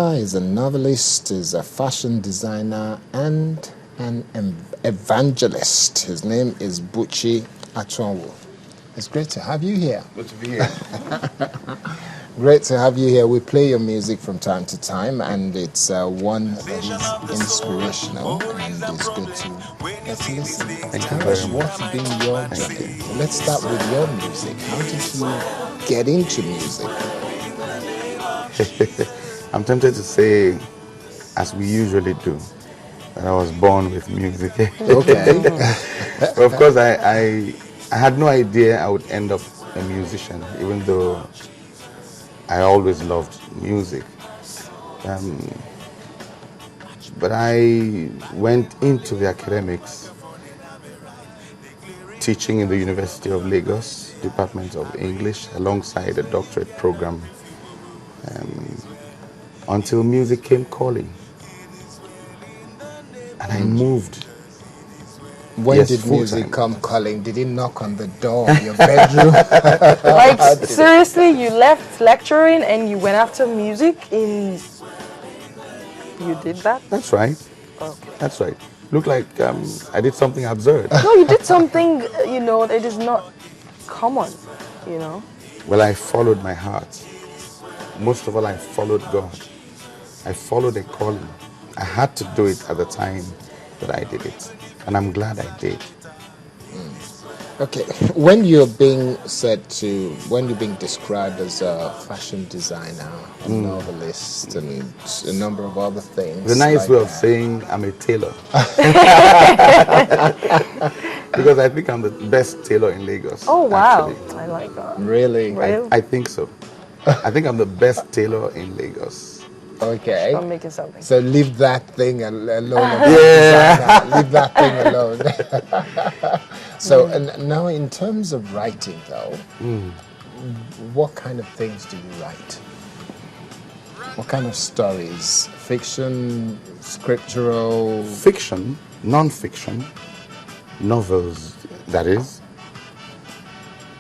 He's a novelist, he's a fashion designer, and an evangelist. His name is Buchi. It's great to have you here. Good to be here. Great to have you here. We play your music from time to time, and it's one that is inspirational, and it's good to get to listen. Tell us what's been your journey. Let's start with your music. How did you get into music? I'm tempted to say, as we usually do, that I was born with music. Okay. But of course, I had no idea I would end up a musician, even though I always loved music. But I went into the academics, teaching in the University of Lagos, Department of English, alongside a doctorate program, until music came calling. And I moved. When did music come calling? Did it knock on the door of your bedroom? Like, seriously, you left lecturing and you went after music in... You did that? That's right. Okay. That's right. Looked like I did something absurd. No, you did something, that is not common, Well, I followed my heart. Most of all, I followed God. I followed a calling. I had to do it at the time that I did it. And I'm glad I did. Okay, when you're being described as a fashion designer, a novelist, and a number of other things. The nice way of saying I'm a tailor. Because I think I'm the best tailor in Lagos. Oh, wow. Actually. I like that. Really? I think so. I think I'm the best tailor in Lagos. Okay. I'm making something. So leave that thing alone. Yeah. Leave that thing alone. So and now in terms of writing though, what kind of things do you write? What kind of stories? Fiction, scriptural? Fiction, non-fiction, novels, that is,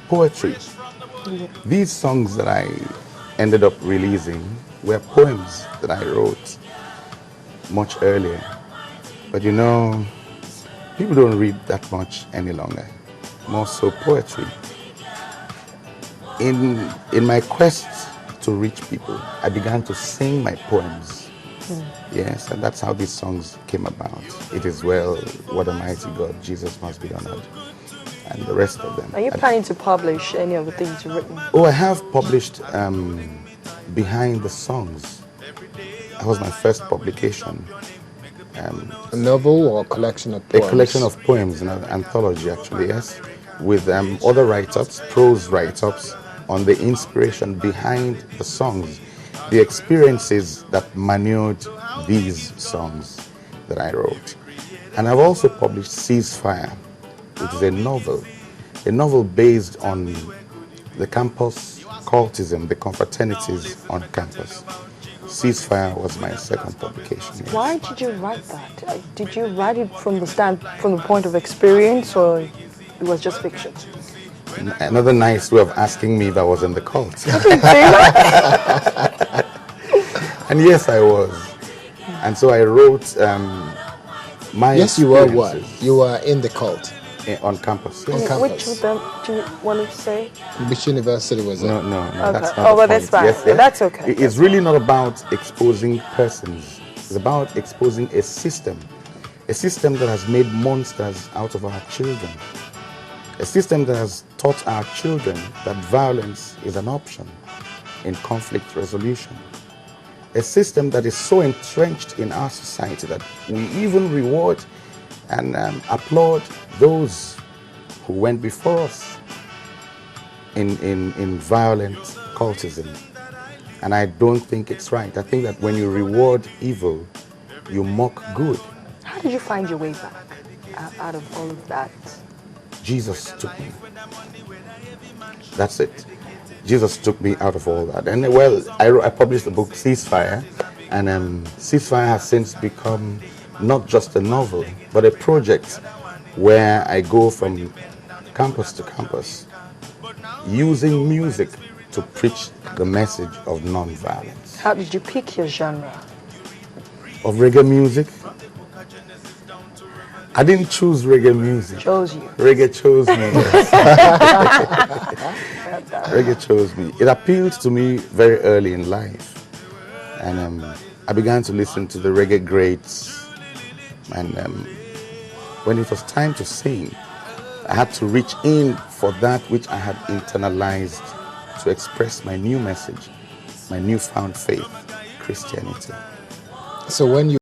poetry. Yeah. These songs that I ended up releasing were poems that I wrote much earlier. But people don't read that much any longer. More so poetry. In my quest to reach people, I began to sing my poems. Yes, and that's how these songs came about. It is well, what a mighty God, Jesus must be honored, and the rest of them. Are you planning to publish any of the things you've written? Oh, I have published Behind the Songs. That was my first publication. A novel or a collection of poems? A collection of poems, an anthology actually, yes, with other write-ups, prose write-ups on the inspiration behind the songs, the experiences that manured these songs that I wrote. And I've also published Ceasefire, which is a novel based on the campus cultism, the confraternities on campus. Ceasefire was my second publication. Yes. Why did you write that? Did you write it from the point of experience, or it was just fiction? Another nice way of asking me if I was in the cult. And yes, I was. And so I wrote my Yes, you were what? You were in the cult? On campus. Yes. On campus. Which of them do you want to say? Which university was it? No, Okay. that's not Oh, the well, that's point. fine. Yes, yes. That's okay. It's really not about exposing persons. It's about exposing a system that has made monsters out of our children. A system that has taught our children that violence is an option in conflict resolution. A system that is so entrenched in our society that we even reward and applaud those who went before us in violent cultism. And I don't think it's right. I think that when you reward evil, you mock good. How did you find your way back out of all of that? Jesus took me. That's it. Jesus took me out of all that. And well, I published the book Ceasefire, and Ceasefire has since become not just a novel, but a project where I go from campus to campus using music to preach the message of non-violence. How did you pick your genre? Of reggae music, I didn't choose reggae music. Chose you. Reggae chose me. Yes. Reggae chose me. It appealed to me very early in life. And I began to listen to the reggae greats. And when it was time to sing, I had to reach in for that which I had internalized to express my new message, my newfound faith, Christianity. So when you